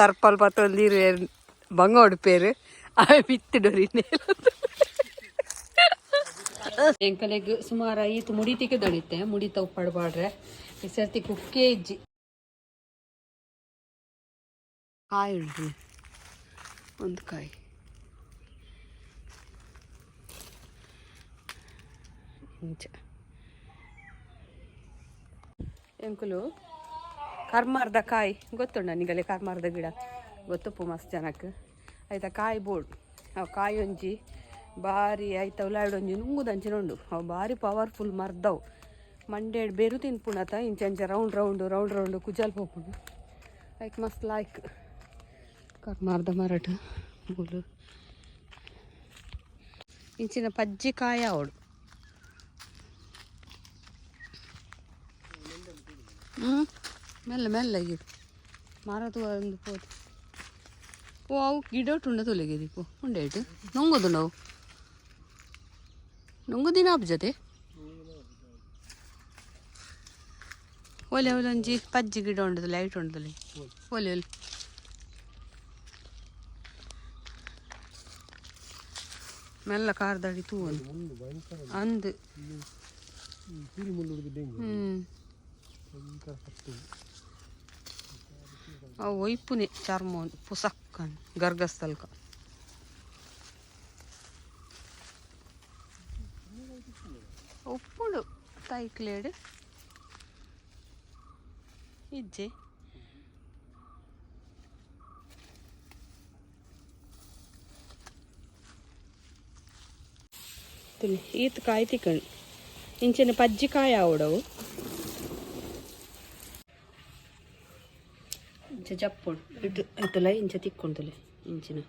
ತರ್ಪಲ್ ಪತ್ತೊಂದಿರು ಬಂಗೋಡು ಪೇರು ಅವೆ ಬಿತ್ತಿಡೋರಿ ಎಂಕಲೆಗ್ ಸುಮಾರು ಈತು ಮುಡಿತಿಗೆ ದಣಿತೆ ಮುಡಿತ ಉಪ್ಪಡ್ಬಾಡ್ರೆ ಈ ಸರ್ತಿ ಕುಕ್ಕೆ ಇಜ್ಜಿ ಕಾಯಿ ಉಂಟು ಒಂದು ಕಾಯಿ ಇಂಚ ಎಂಕುಲು ಕರ್ಮಾರ್ದ ಕಾಯಿ ಗೊತ್ತುಂಡ ನಿಗಲೆ ಕರ್ಮಾರ್ದ ಗಿಡ ಗೊತ್ತುಪ್ಪು ಮಸ್ತ್ ಜನಕ್ಕೆ ಆಯ್ತಾ ಕಾಯಿ ಬೋರ್ಡ್ ಅವು ಕಾಯಿ ಒಂಜಿ ಭಾರಿ ಆಯ್ತಾ ಉಲಾಡೊಂಜಿ ನುಂಗುದಂಚಿನ ಉಂಡು ಅವು ಭಾರಿ ಪವರ್ಫುಲ್ ಮರ್ದವು ಮಂಡೇಡ್ ಬೇರು ತಿನ್ಪುಣತ ಇಂಚ ರೌಂಡ್ ರೌಂಡ್ ಕುಜಲ್ ಪೋಪುಂಡು ಲೈಕ್ ಮಸ್ತ್ ಲಾಯ್ಕ್ ಕರ್ಮಾರ್ದ ಮರಟ ಬೂಲು ಇಂಚಿನ ಪಜ್ಜಿ ಕಾಯ ಅವಳು ಮೆಲ್ಲ ಮಾರದು ಒಂದು ಪೋದು ಓ ಅವು ಗಿಡ ಉಂಡ ತೊಲೆಗೆದಿಪ್ಪು ಉಂಡೆ ಇಟ್ಟು ನೊಂಗೋದು ನಾವು ನೊಂಗೋದಿನ ಹಬ್ಬ ಜೊತೆ ಒಲೆ ಒಂಜಿ ಪಜ್ಜಿ ಗಿಡ ಉಂಡದು ಲೈಟ್ ಉಂಡದಲ್ಲಿ ಒಲೆ ಮೆಲ್ಲ ಕಾರ್ದಾಡಿ ತೂ ಅಂದು ಅವು ಒಯ್ಪುನೆ ಚರ್ಮ ಪುಸಕ್ಕನ್ ಗರ್ಗಸ್ತಲ್ಕ ಉಪ್ಪುಡು ತೈಕ್ಲೇಡು ಇಜ್ಜೆ ಈತ ಕಾಯಿ ತಿಕ್ಕಣಿ ಇಂಚಿನ ಪಜ್ಜಿ ಕಾಯಿ ಆವಡವು ಇಂಚ ಜಪ್ಪುಡು ಇಟ್ಟು ಆಯ್ತಲ್ಲ ಇಂಚ ತಿಕ್ಕೊಂತಲೆ ಇಂಚಿನ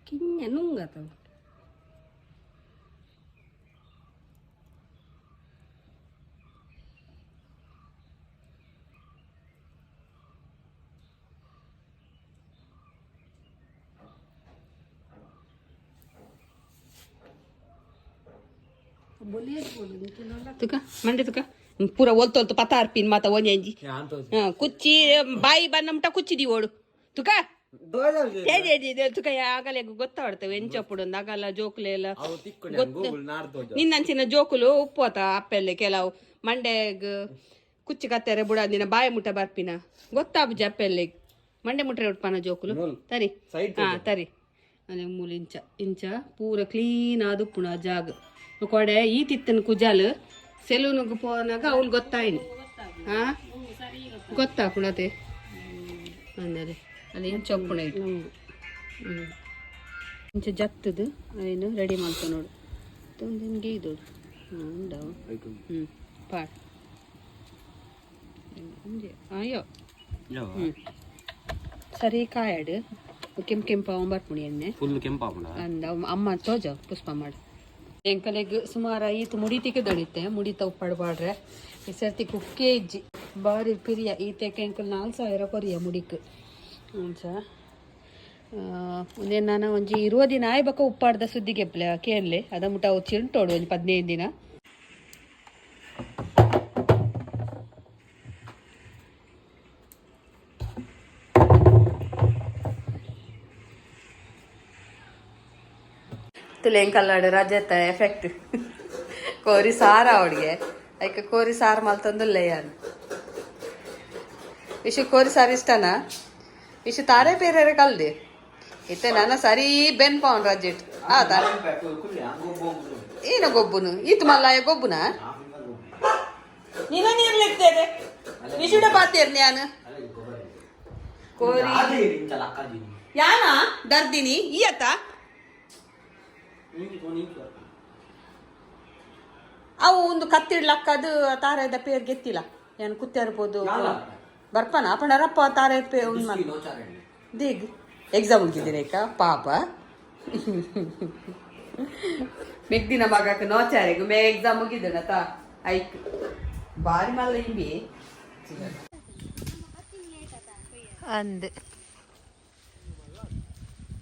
ಕಿಂಜ ನುಂಗತವ तुका म्हणजे तुका पुरा बोलतो पता अर्पिन माता वन्यांची कुच्ची बाई बन्नमटा कुच्ची दिवोಡು तुका तुका ಆಗಲೇ ಗೊತ್ತಾಡ್ತವೆ ಎಂಚಪ್ಪುಡು ನಗಲ ಜೋಕುಲೆಲ್ಲ ನಿನ್ನಂಚಿನ ಜೋಕುಲು ಉಪ್ಪೋತ ಅಪ್ಪೆಲ್ಲೆ ಕೆಲವು ಮಂಡ್ಯಾಗ ಕುಚ್ಚಿ ಕತ್ತಾರೆ ಬುಡಾದಿನ ಬಾಯಿ ಮುಟ್ಟ ಬರ್ಪಿನ ಗೊತ್ತಾಬುಜಿ ಅಪ್ಪೆಲ್ಲೆ ಮಂಡೆ ಮುಟ್ರೆ ಉಟ್ಪಾನ ಜೋಕುಲು ತರಿ ತರಿ ಅದೇ ಮೂಲ ಇಂಚ ಪೂರ ಕ್ಲೀನ್ ಆದ ಉಪ್ಪುಣ ಜಾಗ ಕೊಡೆ ಈ ತಿತ್ತನ ಕುಜಾಲು ಸೆಲೂನಿಗೆ ಪೋನಾಗ ಅವ್ಳು ಗೊತ್ತಾಯಿನಿ ಗೊತ್ತಾಪುಣತೆ ಅಂದರೆ ಅಲ್ಲಿ ಇಂಚ ಒಪ್ಪುಣ ಇಟ್ಟು ಇಂಚ ಜತ್ತದು ಏನು ರೆಡಿ ಮಾಡ್ಕೊ ನೋಡು ಒಂದು ಹಿಂಗೆ ಇದು ಉಂಡವ ಪಾಡ್ ಅಯ್ಯೋ ಸರಿ ಕಾಯಾಡು ಕೆಂಪ ಬರ್ಪುಣಿ ಎಣ್ಣೆ ಫುಲ್ ಕೆಂಪ ಅಂದ ಅಮ್ಮ ತೋಜ ಪುಷ್ಪ ಮಾಡು ಎಂಕಲೆಗ್ ಸುಮಾರು ಈತು ಮುಡಿತಿಗೆ ದಣಿತೆ ಮುಡಿತ ಉಪ್ಪಡ್ಬಾಡ್ರೆ ಈ ಸರ್ತಿ ಕುಕ್ಕೆ ಇಜ್ಜಿ ಬಾರಿ ಪಿರಿಯ ಈತೆಗೆ ಎಂಕಲ್ 4,000 ಕೊರಿಯ ಮುಡಿಕ್ ಅಂಚ ಒಂದೇ ನಾನು ಒಂಜಿ 20 ದಿನ ಆಯ್ಬಕ ಉಪ್ಪಾಡ್ದ ಸುದ್ದಿಗೆ ಕೇಳಲೆ ಅದ ಮುಟ ಅವು ಚಿಂಟೋಡು ಒಂದು 15 ದಿನ ತುಲೆಂಕಲ್ಲಾಡು ರಜತ ಎಫೆಕ್ಟ್ ಕೋರಿ ಸಾರ ಅವಳಿಗೆ ಅದಕ್ಕೆ ಕೋರಿ ಸಾರು ಮಲ್ತಂದುಲ್ಲೆ ಯಾನು ವಿಶು ಕೋರಿ ಸಾರು ಇಷ್ಟನಾ ವಿಶು ತಾರೆ ಬೇರೆ ಕಲ್ದೆ ಇತ್ತೆ ನನ್ನ ಸರಿ ಬೆನ್ ಪೌಂಡ್ ರಜೆಟ್ ಆತ ಏನು ಗೊಬ್ಬುನು ಈತು ಮಲ್ಲ ಗೊಬ್ಬುನ ನೀನು ನೀರ್ಲಿರ್ತೇನೆ ವಿಶುಡ ಪಾತೇರ್ ನಾನು ಕೋರಿ ಯಾನ ದರ್ದಿನಿ ಈಯತ್ತ ಅವು ಒಂದು ಕತ್ತಿಡ್ಲಕ್ಕದು ತಾರದ ಪೇರ್ ಗೆತ್ತಿಲ್ಲ ಏನು ಕುತ್ತಿರ್ಬೋದು ಬರ್ಪನ ಪಣರಪ್ಪ ತಾರೆ ಪೇ ದೇಗ್ ಎಕ್ಸಾಮ್ ಉಂಟಿದ್ದೀರೇಕ ಪಾಪ ಮೆಗ್ದಿನ ಮಗಕ್ಕೆ ನೋಚಾರೆಗು ಮೇ ಎಕ್ಸಾಮ್ ಮುಗಿದನ ತಾ ಐಕ್ ಬಾರಿ ಮಲ್ಲ ಹಿಂಬಿ ಅಂದ್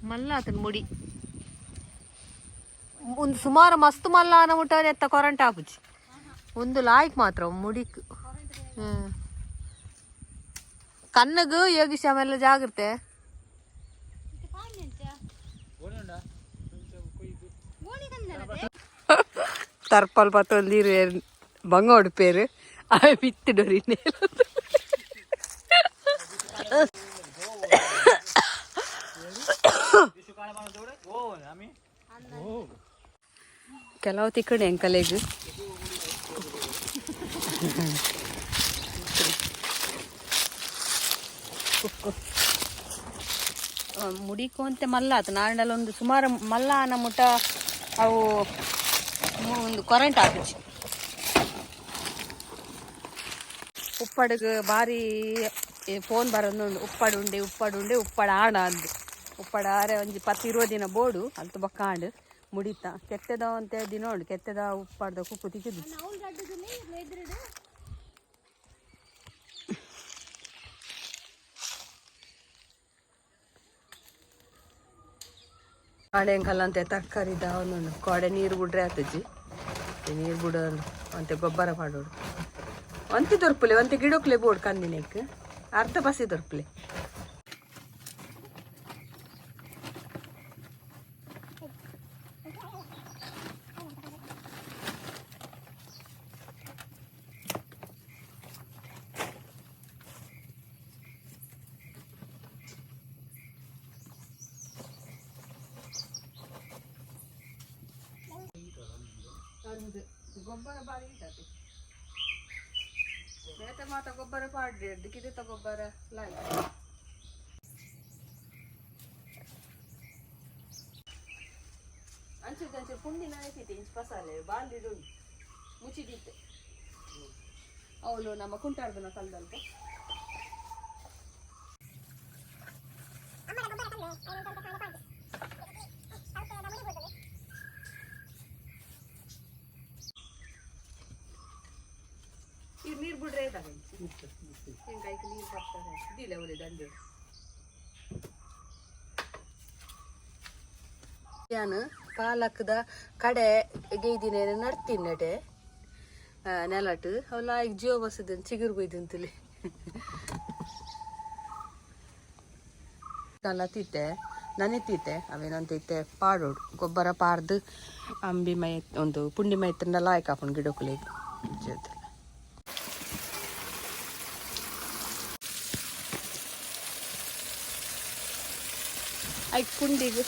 ಮಲ್ಲ ಆತನ ಮುಡಿ ಒಂದು ಸುಮಾರು ಮಸ್ತ್ ಮಲ್ಲ ಅನ್ನ ಮುಟ್ಟ ಎತ್ತ ಕರೆಂಟ್ ಆಪುಜಿ ಒಂದು ಲಾಯ್ಕ್ ಮಾತ್ರ ಮುಡಿಕ್ ಕಣ್ಣಗು ಯೋಗಿಶ ಆಮೇಲೆ ಜಾಗ್ರತೆ ತರ್ಪಲ್ ಪತ್ತೊಂದು ನೀರು ಬಂಗೋಡು ಪೇರು ಅವೆ ಬಿತ್ತಿಡೋರಿ ಕೆಲವು ತಿಕ್ಕಣೆ ಎಂಕಲೆಗ್ ಮುಡಿಕು ಅಂತೆ ಮಲ್ಲ ಆತು ನಾಡಿನಲ್ಲಿ ಒಂದು ಸುಮಾರು ಮಲ್ಲ ಅನ್ನ ಮುಟ್ಟ ಅವು ಒಂದು ಕರೆಂಟ್ ಆಪಿச்சு ಉಪ್ಪಡಿಗೆ ಬಾರಿ ಫೋನ್ ಬರೋದು ಉಪ್ಪಡುಂಡೆ ಉಪ್ಪಡ ಆಡ ಅಂದು ಉಪ್ಪಡ ಆರೆ ಒಂಜಿ 10-20 ದಿನ ಬೋಡು ಅಲ್ತು ಬಕ್ಕ ಆಂಡು ಮುಡಿತ ಕೆತ್ತದ ಅಂತ ದಿನ ಉಂಡು ಕೆತ್ತದ ಉಪ್ಪಡ್ದ ಕುಪ್ಪು ತಿಕ್ಕಿದ್ದು ಕಾಳೆಂಕಲ್ಲ ಅಂತ ತರಕಾರಿ ಅವನು ಕೋಡೆ ನೀರು ಬಿಡ್ರೆ ಆತಜ್ಜಿ ನೀರು ಬಿಡೋದು ಅಂತೆ ಗೊಬ್ಬರ ಮಾಡೋಡು ಒಂತೆ ದೊರ್ಪಲೆ ಒಂತೆ ಗಿಡಕ್ಲೆ ಬೋರ್ಡ್ ಕಂದಿನಕ್ ಅರ್ಧ ಬಸಿ ದೊರ್ಪಲೆ ಗೊಬ್ಬರ ಬಾರಿ ಇರ್ತದೆ ನೇತ ಮಾತ ಗೊಬ್ಬರ ಪಾಡ್ರಿ ಅದಕ್ಕಿದೆ ಗೊಬ್ಬರ ಲಾಯ್ ಅಂಚೆ ಪುಂಡಿ ನಾಯ್ತಿದ್ದೆ ಇಂಚು ಪಸಾಲೆ ಬಾಲ್ದಿದು ಮುಚ್ಚಿದಿತ್ತೆ ಅವಳು ನಮ್ಮ ಕುಂಟಾಡ್ದನ ಕಲ್ದಂತ ನೀರು ಬಿಡ್ರೆ ಇದ್ದಾವೆ ಹಿಂಗಾಯ್ತು ನೀರು ಬರ್ತಾರೆ ಇದಿಲ್ಲ ಅವಳೆ ದಂಡೆ ನಾನು ಪಾಲಕ್ದ ಕಡೆ ಗೈದಿನ ನಡ್ತೀನಿ ನಡೆ ನೆಲಟು ಅವಳ ಈಗ ಜೀವ ಬಸದ ಚಿಗುರು ಬೈದಂತಲಿ ಎಲ್ಲ ತೀತೆ ನನಿತೀತೆ ಅವೇನಂತೈತೆ ಪಾಡೋಡು ಗೊಬ್ಬರ ಪಾರ್ದು ಅಂಬಿ ಮೈ ಒಂದು ಪುಂಡಿ ಮೈತ್ರನೆಲ್ಲ ಆಯ್ಕೆ ಹಾಕೊಂಡು ಗಿಡಕ್ಕಲಿ ಜೊತೆ ಆಯ್ತು ಪುಂಡಿಗೆ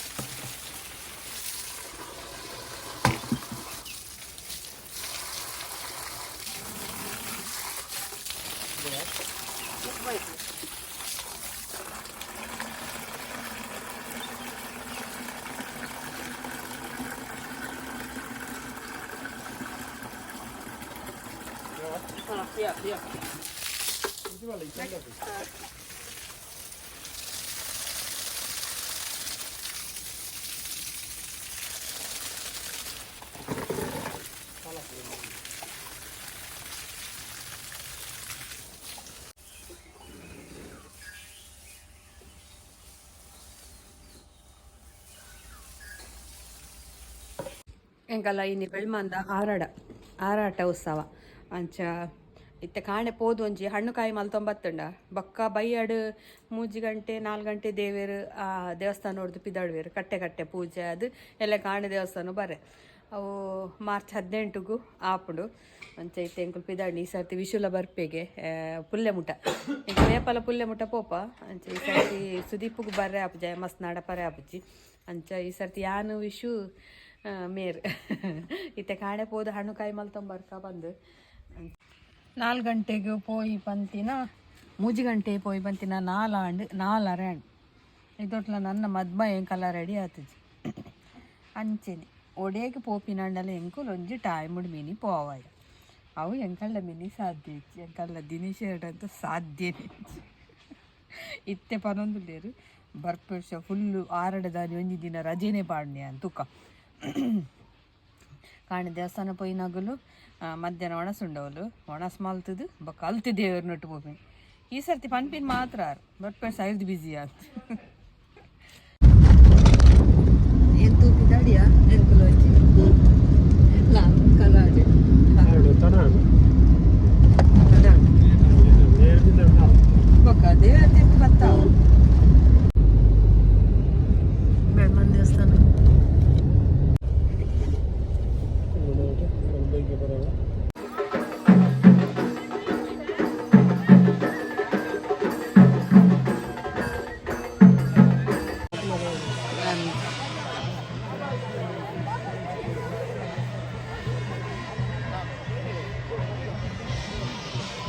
ಎಂಕಲ್ಲ ಇನ್ನು ಬೆಳ್ಮಂದ ಆರಾಟ ಉತ್ಸವ ಅಂಚ ಇತ್ತೆ ಕಾಣೆ ಪೋದು ಒಂಜಿ ಹಣ್ಣು ಕಾಯಿ ಮಲ್ತೊಂಬತ್ತುಂಡ ಬಕ್ಕ ಬೈಯಡು 3 ಗಂಟೆ 4 ಗಂಟೆ ದೇವೇರು ಆ ದೇವಸ್ಥಾನ ನೋಡ್ದು ಪಿದಾಡುವೇರು ಕಟ್ಟೆ ಪೂಜೆ ಅದು ಎಲ್ಲ ಕಾಣೆ ದೇವಸ್ಥಾನ ಬರೆ ಅವು ಮಾರ್ಚ್ 18ಗೂ ಆಪುಂಡು ಅಂಚ ಇತ್ತೆ ಎಂಕುಲು ಪಿದಾಡಿ ಈ ಸರ್ತಿ ವಿಶುಲ ಬರ್ಪೆಗೆ ಪುಲ್ಲೆಮುಟ ಇಂಕ ವೇಪಲ ಪುಲ್ಲೆಮುಟ ಪೋಪ ಅಂಚ ಈ ಸರ್ತಿ ಸುದೀಪ್ಗೂ ಬರ್ರೆ ಆಪುಜ ಮಸ್ತ್ ಪರೆ ಆಪುಜಿ ಅಂಚ ಈ ಸರ್ತಿ ಯಾನು ವಿಶು ಮೇರ್ ಇತ್ತೆ ಕಾಣೆ ಪೋದು ಹಣ್ಣು ಕಾಯಿ ಮಲ್ತೊಂಬರ್ಕ ಬಂದು 4 ಗಂಟೆಗೆ ಪೋಯಿ ಪಂತಿನ 3 ಗಂಟೆ ಪೋಯಿ ಪಂತಿನ 4 ಅರೆಂಡು ಇದೊಟ್ಲ ನನ್ನ ಮದ್ಮ ಎಂಕಲ್ಲ ರೆಡಿ ಆತಜಿ ಅಂಚೆನೆ ಒಡೆಗೆ ಪೋಪಿನಂಡಲ ಎಂಕುಲು ಒಂಜಿ ಟೈಮ್ ಮೀನಿ ಪೋವಾಯ ಅವು ಎಂಕಲ್ಲ ಮಿನಿ ಸಾಧ್ಯ ಇಚ್ಚಿ ಎಂಕಲ್ಲ ದಿನೇಶ್ ಅಂತೂ ಸಾಧ್ಯನೇ ಇತ್ತೆ ಪನೊಂದು ಲೇರು ಬರ್ಪರ್ಷ ಫುಲ್ಲು ಆರಡದಾನಿ ಒಂಜಿ ದಿನ ರಜೆನೇ ಪಾಡ್ನೆ ಅಂತುಕ ಕಾಣೆ ದೇವಸ್ಥಾನ ಪೋಯಿನಾಗಲು ಮಧ್ಯಾಹ್ನ ಒಣಸುಂಡವಲು ಒಣಸ್ ಮಲ್ತದು ಬಕ್ಕ ಅಲ್ತಿ ದೇವ್ರ ನೊಟ್ಟು ಪೋಪಿನಿ ಈ ಸರ್ತಿ ಪನ್ಪಿನ್ ಮಾತ್ರ ಬರ್ಪರ್ ಸೈಡ್ ಬಿಸಿ ಅಂತ ಎಂತೂ ಪಿದಾಡಿಯಾ ಎಂಕುಲು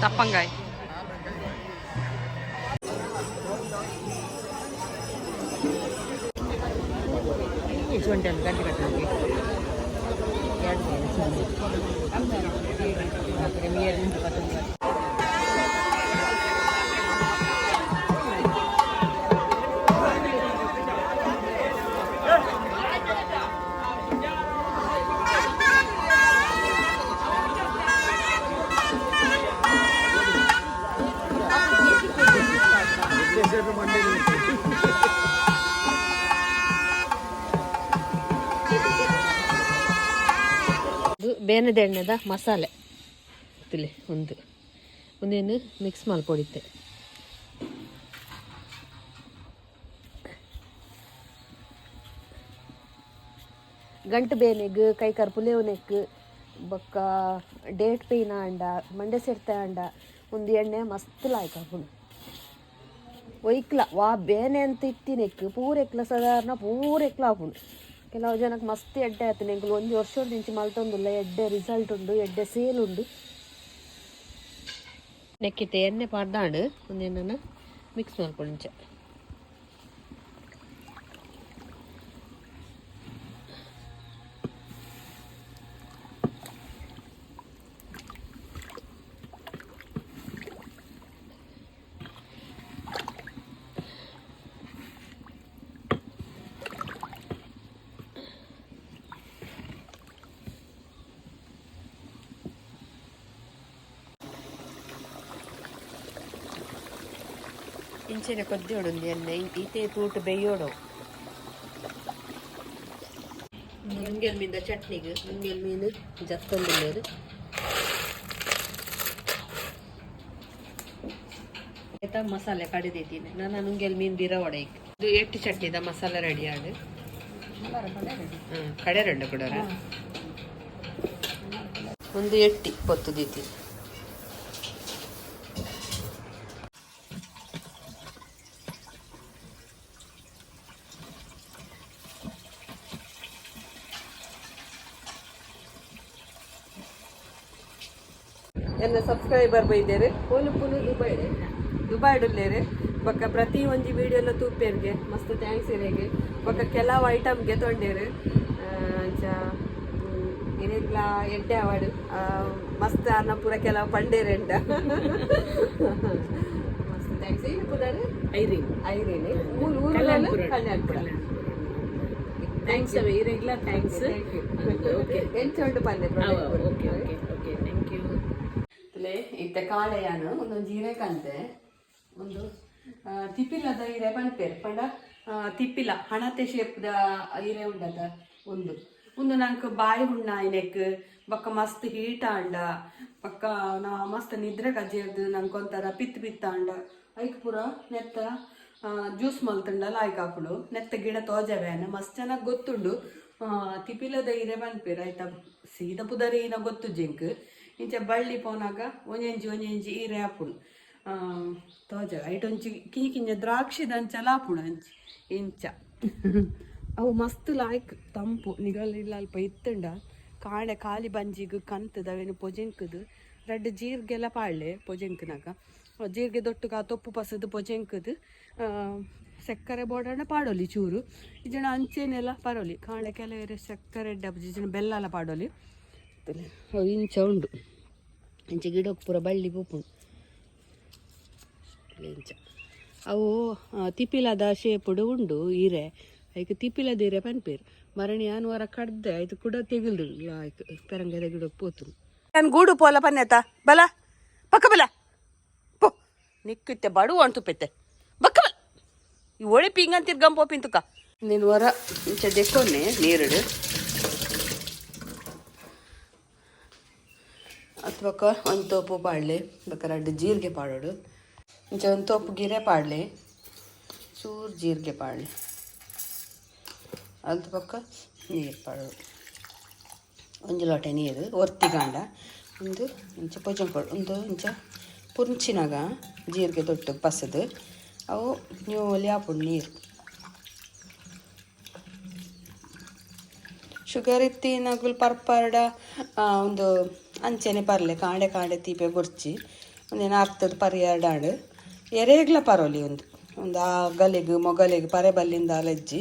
ತಪ್ಪಂಗಾಯಿ ಗಂಟೆ ಕಟ್ಟೋರಿಗೆ ಬೇನದ ಎಣ್ಣೆದ ಮಸಾಲೆ ತಿಳಿ ಒಂದೇನು ಮಿಕ್ಸ್ ಮಾಡ್ಕೊಡಿತ್ತೆ ಗಂಟು ಬೇನೆಗ್ ಕೈಕಾರ್ ಪುಲೇವನೆಕ್ ಬೊಕ್ಕ ಡೇಟ್ ಪೇಯ್ನ ಅಂಡ ಮಂಡೆ ಸೆಡ್ತೆ ಅಂಡ ಒಂದು ಎಣ್ಣೆ ಮಸ್ತ್ ಲಾಯ್ಕ್ ಹಾಕೊಂಡು ಒಯ್ಕ್ಲ ವಾ ಬೇನೆ ಅಂತ ಇತ್ತಿನೆಕ್ ಪೂರೆಕ್ಲ ಸಾಧಾರಣ ಪೂರೆಕ್ಲ ಹಾಕೊಂಡು ಕೆಲವು ಜನಕ್ಕೆ ಮಸ್ತ್ ಎಡ್ಡೆ ಆಯ್ತು ನೆಂಕಲು 1 ವರ್ಷದ ನಿಂಚು ಮಲ್ತೊಂದುಲ್ಲ ಎಡ್ಡೆ ರಿಸಲ್ಟ್ ಉಂಡು ಎಡ್ಡೆ ಸೇಲ್ ಉಂಡು ನೆಕ್ಕಿತ್ತೆ ಎಣ್ಣೆ ಪಾಡ್ದಾಂಡು ಒಂದೇನ ಮಿಕ್ಸ್ ಮಾಡ್ಕೊಂಚ ಇಂಚಿನ ಕೊದ್ದಿ ಹೊಡುಂದು ಎಣ್ಣೆ ಈತೆ ತೂಟು ಬೇಯೋಡು ನುಂಗೆಲ್ ಮೀನಿಂದ ಚಟ್ನಿಗೆ ನುಂಗೆಲ್ ಮೀನು ಜತ್ತೊಂದು ಆಯ್ತಾ ಮಸಾಲೆ ಕಡಿದೈತೀನಿ ನಾನು ನುಂಗೆಲ್ ಮೀನು ಬೀರ ಒಡೆ ಇದು 8 ಚಟ್ನಿದ ಮಸಾಲೆ ರೆಡಿ ಆಡು ಕಡೆ ರೆಂಡು ಕೊಡೋರ ಒಂದು 8 ಪೊತ್ತುದೀತಿ ಎಲ್ಲ ಸಬ್ಸ್ಕ್ರೈಬರ್ ಬೈದೇರು ಪೋಲು ದುಬೈಡುಲ್ಲೇರು ಬೊಕ್ಕ ಪ್ರತಿ ಒಂಜಿ ವಿಡಿಯೋಲ ತೂಪೇರ್ಗೆ ಮಸ್ತ್ ಥ್ಯಾಂಕ್ಸ್ ಇರೇಗೆ ಬೊಕ್ಕ ಕೆಲವು ಐಟಮ್ಗೆ ತೊಂಡೇರು ಏನಿಲ್ಲ ಎಡ್ಡೆ ಅವಾರ್ಡ್ ಮಸ್ತ್ ಅನ್ನ ಪೂರ ಕೆಲವು ಪಂಡೇರೆಂಡ ಮಸ್ತ್ ಥ್ಯಾಂಕ್ಸ್ ಏನು ಪುದಾರು Irene Kalyanapura thanks irregular thanks ಎಂಚೊಂಡು ಪಲ್ಲೆ ಓಕೆ ಥ್ಯಾಂಕ್ ಯು ಇತ್ತೆ ಕಾಳೆಯಾನು ಒಂದೊಂದು ಜೀರೆ ಕಂತೆ ಒಂದು ತಿಪ್ಪಿಲದ ಹೀರೆ ಪನ್ಪೇರು ಪಂಡ ತಿಪ್ಪಿಲ ಹಣತೆ ಶೇಪ್ದ ಹೀರೆ ಉಂಡದ ಒಂದು ನಂಗೆ ಬಾಯಿ ಹುಣ್ಣ ಐನೆಕ್ ಬಕ್ಕ ಮಸ್ತ್ ಹೀಟ ಅಂಡ ಬಕ್ಕ ನಾ ಮಸ್ತ್ ನಿದ್ರೆ ಕಜ್ಜಿಯದ್ದು ನಂಗೆ ಒಂಥರ ಪಿತ್ತ ಅಂಡ ಐಕ್ ಪೂರ ನೆತ್ತ ಜ್ಯೂಸ್ ಮಲ್ತಂಡಲ್ಲ ಆಯ್ಕೆ ಹಾಕೊಂಡು ನೆತ್ತ ಗಿಡ ತೋಜವೇನ ಮಸ್ತ್ ಚೆನ್ನಾಗಿ ಗೊತ್ತುಂಡು ತಿಪ್ಪಿಲದ ಹೀರೆ ಪನ್ಪೇರು ಆಯ್ತಾ ಸೀದಾ ಪುದರಿ ನಾ ಗೊತ್ತು ಜಿಂಕ್ ಇಂಚ ಬಳ್ಳಿ ಪೋನಾಗ ಒಂಜಿ ಹೀರೆ ಹಾಪುಡು ತೋಜ ಐಟೊಂಚಿ ಕಿಂಜ ದ್ರಾಕ್ಷಿದಂಚಲ ಹಾಪುಡು ಅಂಚಿ ಇಂಚ ಅವು ಮಸ್ತ್ ಲಾಯ್ಕ್ ತಂಪು ನಿಗಲಿಲ್ಲ ಅಲ್ಪ ಇತ್ತಂಡ ಕಾಣೆ ಖಾಲಿ ಬಂಜಿಗೆ ಕಂತದವೇನು ಪೊಜೆಂಕದು ರಡ್ಡು ಜೀರಿಗೆಲ್ಲ ಪಾಳ್ಳೆ ಪೊಜೆಂಕನಾಗ ಜೀರಿಗೆ ದೊಟ್ಟುಗ ತೊಪ್ಪು ಪಸದು ಪೊಜೆಂಕದು ಸಕ್ಕರೆ ಬೋಡಣ್ಣ ಪಾಡೋಲಿ ಚೂರು ಇಜನ ಅಂಚೆನೆಲ್ಲ ಪರೋಲಿ ಕಾಣೆ ಕೆಲವರೆ ಸಕ್ಕರೆ ಡಬ್ಬ ಇಜನ ಬೆಲ್ಲ ಎಲ್ಲ ಪಾಡೋಲಿ ಇಂಚ ಉಂಡು ಇಂಚ ಗಿಡಕ್ಕೆ ಪೂರ ಬಳ್ಳಿ ಪೂಪುಂಡು ಇಂಚ ಅವು ತಿಪ್ಪಿಲದ ಶೇಪುಡು ಉಂಡು ಹೀರೆ ಐಕೆ ತಿಪ್ಪಿಲದ ಹೀರೆ ಪನ್ಪೇರು ಮರಣಿ ಆನುವಾರ ಕಡ್ದೆ ಆಯ್ತು ಕೂಡ ತೆಗಿಲ್ದು ಆಯ್ತು ಪೆರಂಗದ ಗಿಡಕ್ಕೆ ಪೋತು ನಾನು ಗೂಡು ಪೋಲ ಪನ್ನೆತ ಬಲ ಪಕ್ಕ ಬಲ ಪೋ ನಿಕ್ಕಿತ್ತೆ ಬಡು ಅಂಟುಪೆತ್ತೆ ಬಕ್ಕ ಬಲ ಈ ಒಳಿಪಿ ಹಿಂಗಂತಿರ್ ಗಂಪೋಪಿಂತುಕ ನೀನು ಹೊರ ಇಂಚ ದೆಕ್ಕೊನ್ನೆ ನೀರುಡು ಅಥವಾ ಒಂದು ತೋಪು ಪಾಡಲೆ ಬೇಕಾರೆ 2 ಜೀರಿಗೆ ಪಾಡೋಡು ಇಂಚ ಒಂದು ತೋಪು ಗಿರೆ ಪಾಡಲೆ ಚೂರು ಜೀರಿಗೆ ಪಾಡಲೆ ಅದ್ರ ಪಕ್ಕ ನೀರು ಪಾಡೋಡು ಒಂದು ಲೋಟೆ ನೀರು ಒರ್ತಿಗಂಡ ಒಂದು ಇಂಚ ಪೊಜಂಪೊಡು ಒಂದು ಇಂಚ ಪುಂಚಿನಾಗ ಜೀರಿಗೆ ದೊಡ್ಡ ಪಸದು ಅವು ನೀವು ಲ್ಯಾಪುಂಡು ನೀರು ಶುಗರ್ ಇತ್ತಿನಾಗುಲ್ ಪರ್ಪರ್ಡ ಒಂದು ಅಂಚೆನೆ ಪರ್ಲೆ ಕಾಂಡೆ ತೀಪೆ ಗೊರ್ಚಿ ಒಂದೇನು ಅರ್ಥದ ಪರಿಯಾಡಾಡು ಎರೇಗ್ಲ ಪರೋಲಿ ಒಂದು ಆ ಗಲೆಗ್ ಮೊಗಲೆಗ್ ಪರೆ ಬಲ್ಲಿಂದ ಅಲಜ್ಜಿ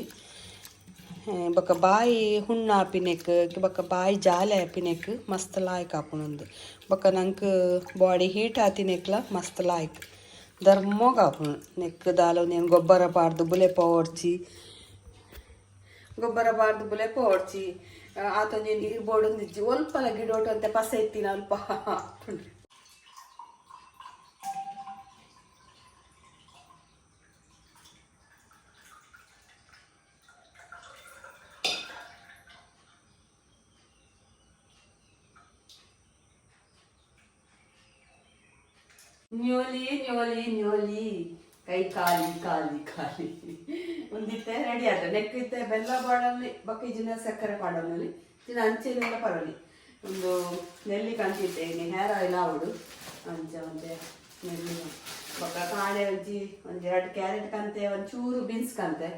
ಬೊಕ್ಕ ಬಾಯಿ ಹುಣ್ಣ ಆಪಿನೆಕ್ ಬೊಕ್ಕ ಬಾಯಿ ಜಾಲೆ ಆಪಿನೆಕ್ ಮಸ್ತ್ ಲಾಯ್ಕ್ ಆಪುಣೊಂದು ಬೊಕ್ಕ ನಂಗೆ ಬಾಡಿ ಹೀಟ್ ಆತಿನೆಕ್ಲ ಮಸ್ತ್ ಲಾಯ್ಕ್ ಧರ್ಮೋಗ ಆಪುಣು ನೆಕ್ ದಾಲ నేను ಗೊಬ್ಬರ ಪಾಡ್ದು ಬುಲೆಪ ಓಡ್ಚಿ ಆತೊಂದು ನೀರು ಬೋಡೊಂದಿಜ್ಜಿ ಒಲ್ಪಲ ಗಿಡೋಟು ಅಂತ ಪಸ ಎತ್ತಿನ ಅಲ್ಪ ಹಾಕೊಂಡು ನ್ಯೋಲಿ ಕೈ ಖಾಲಿ ಒಂದಿತ್ತೆ ರೆಡಿ ಆದ ನೆಕ್ ಇತ್ತೆ ಬೆಲ್ಲ ಬಾಡಲ್ಲಿ ಬಕ್ಕೀಜಿನ ಸಕ್ಕರೆ ಪಾಡೋನಲ್ಲಿ ಚಿನ್ನ ಅಂಚೆನೆಲ್ಲ ಪರವಲಿ ಒಂದು ನೆಲ್ಲಿ ಕಂತಿದ್ದೆ ಹೇರ್ ಆಯಿಲ್ ಆವಡು ಅಂಚ ಒಂದೆ ನೆಲ್ಲಿ ಬೊಕ್ಕ ಕಾಣೆ ಒಂಜಿ ಒಂದು 2 ಕ್ಯಾರೆಟ್ ಕಂತೆ ಒಂಚೂರು ಬೀನ್ಸ್ ಕಂತೆ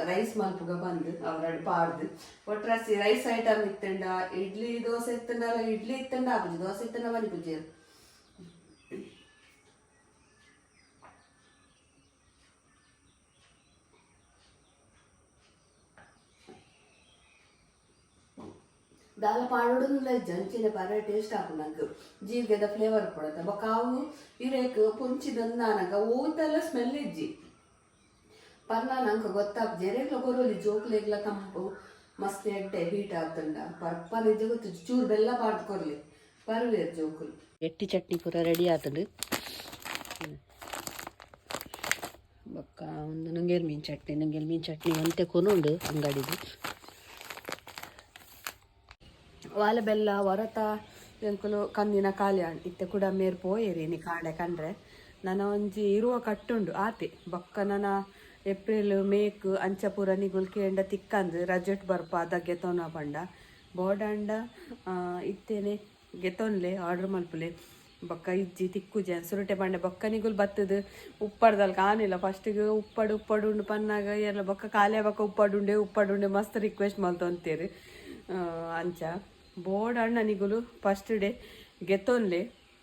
ರೈಸ್ ಮಲ್ಪುಗ ಬಂದು ಅವರಡು ಪಾಡ್ದು ಒಟ್ರಾಸಿ ರೈಸ್ ಐಟಮ್ ಇತ್ತಂಡ ಇಡ್ಲಿ ದೋಸೆ ಇತ್ತಂಡಲ್ಲ ಇಡ್ಲಿ ಇತ್ತಂಡ ಆಪುಜಿ ದೋಸೆ ಇತ್ತಂಡ ಬನಿ ಪುಜೇರು ದಾಲ ಪಾಡೋದಿಲ್ಲ ಜಂಚಿನ ಪರ ಟೇಸ್ಟ್ ಹಾಕು ನಂಗೆ ಜೀರಿಗೆದ ಫ್ಲೇವರ್ ಕೊಡುತ್ತೆ ಬೊಕ್ಕ ಅವು ಇರೇಕ್ ಪುಂಚಿದಂದು ನಾನಗ ಊತೆಲ್ಲ ಸ್ಮೆಲ್ ಇಜ್ಜಿ ಪರ್ನ ನಂಗೆ ಗೊತ್ತಾಗ ಜೆರೆಗ್ಲ ಬರೋಲಿ ಜೋಕ್ಲೆಗ್ಲ ತಂಪು ಮಸ್ತ್ ಎಡ್ಡೆ ಹೀಟ್ ಆಗ್ತಂಡ ಪರ್ಪ ನಿಜ ಗೊತ್ತು ಚೂರು ಬೆಲ್ಲ ಪಾಡ್ಕೊರ್ಲಿ ಪರ್ವೇರ್ ಜೋಕುಲು ಎಟ್ಟಿ ಚಟ್ನಿ ಪೂರ ರೆಡಿ ಆತದು ಬೊಕ್ಕ ಒಂದು ನಂಗೇರು ಮೀನು ಚಟ್ನಿ ಅಂತೆ ಕೊನುಂಡು ಅಂಗಡಿದು ವಾಲೆ ಬೆಲ್ಲ ಹೊರತ ಎಂಕುಲು ಕಂದಿನ ಕಾಲ್ಯಾಣ್ ಇತ್ತೆ ಕೂಡ ಮೇರ್ ಪೋಯೇರಿ ನೀ ಕಾಡೆ ಕಂಡ್ರೆ ನನ್ನ ಒಂಜಿ ಇರುವ ಕಟ್ಟುಂಡು ಆತೆ ಬೊಕ್ಕ ನನ್ನ ಏಪ್ರಿಲ್ ಮೇಕ್ ಅಂಚಪುರ ನಿಗುಲ್ ಕೇಂಡ ತಿಕ್ಕಂದು ರಜೆಟ್ ಬರ್ಪ ಅದ ಗೆತೋನ ಪಂಡ ಬೋಡಂಡ ಇತ್ತೇನೆ ಗೆತೊನ್ಲೆ ಆರ್ಡ್ರ್ ಮಲ್ಪುಲೆ ಬೊಕ್ಕ ಇಜ್ಜಿ ತಿಕ್ಕುಜೆ ಸುರುಟೆ ಪಂಡೆ ಬೊಕ್ಕ ನಿಗುಲ್ ಬತ್ತದು ಉಪ್ಪಡ್ದಲ್ ಕಾಣಿಲ್ಲ ಫಸ್ಟಿಗೆ ಉಪ್ಪಡು ಉಂಡು ಪನ್ನಾಗ ಎಲ್ಲ ಬೊಕ್ಕ ಕಾಲೇ ಬೊಕ್ಕ ಉಪ್ಪಡುಂಡೆ ಮಸ್ತ್ ರಿಕ್ವೆಸ್ಟ್ ಮಲ್ತೊಂತೇರಿ ಅಂಚ ಬೋರ್ಡ್ ಅಣ್ಣನಿಗುಲು ಫಸ್ಟ್ ಡೇ ಗೆತ್ತೊನ್ಲೆ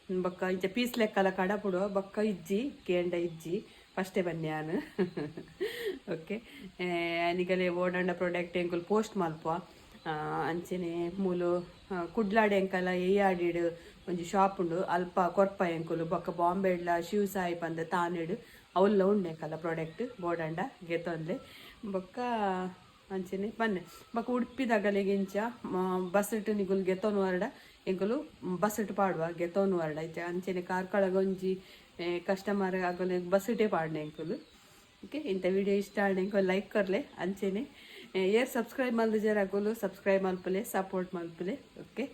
ಬೊಕ್ಕ ಇಂಚ ಪೀಸ್ ಲೆಕ್ಕಲ ಕಡಪುಡು ಬೊಕ್ಕ ಇಜ್ಜಿ ಕೇಂಡ ಇಜ್ಜಿ ಫಸ್ಟೇ ಬನ್ಯಾನು ಓಕೆ ನಿಗಲೆ ಬೋರ್ಡ್ ಅಣ್ಣ ಪ್ರಾಡಕ್ಟ್ ಎಂಕುಲು ಪೋಸ್ಟ್ ಮಲ್ಪ ಅಂಚನೆ ಮೂಲು ಕುಡ್ಲಾಡೆ ಎಂಕಲ ಏಯಾಡಿಡು ಒಂಜಿ ಶಾಪ್ ಉಂಡು ಅಲ್ಪ ಕೊರ್ಪ ಎಂಕುಲು ಬೊಕ್ಕ ಬಾಂಬೆಡ್ಲ ಶಿವ್ ಸಾಯಿ ಪಂದ ತಾನೆಡು ಅವಲ್ಲ ಉಂಡೆಂಕಲ್ಲ ಪ್ರಾಡಕ್ಟ್ ಬೋರ್ಡ್ ಅಂಡ ಗೆತ್ತೊನ್ಲೆ ಬೊಕ್ಕ ಅಂಚನೆ ಬನ್ನೆ ಬೊಕ್ಕ ಉಡುಪಿದಾಗಲೆಗಿಂಚ ಬಸ್ಸೆಟ್ ನಿಗುಲ್ ಗೆತೋನು ವರ್ಡ ಎಂಕುಲು ಬಸ್ಸೆಟ್ ಪಾಡುವ ಗೆತೋನು ವರ್ಡ ಇತ್ತೆ ಅಂಚನೆ ಕಾರ್ಕಳಗೊಂಜಿ ಕಸ್ಟಮರ್ ಆಗಲೆ ಬಸ್ಸೆಟೇ ಪಾಡ್ನೆ ಎಂಕುಲು ಓಕೆ ಇಂಥ ವಿಡಿಯೋ ಇಷ್ಟ ಆಡ್ ಎಂಕುಲು ಲೈಕ್ ಕೊರ್ಲೆ ಅಂಚನೆ ಏರ್ ಸಬ್ಸ್ಕ್ರೈಬ್ ಮಲ್ದಿಜರ್ ಆಗೋಲು ಸಬ್ಸ್ಕ್ರೈಬ್ ಮಲ್ಪಲೆ ಸಪೋರ್ಟ್ ಮಲ್ಪಲೆ ಓಕೆ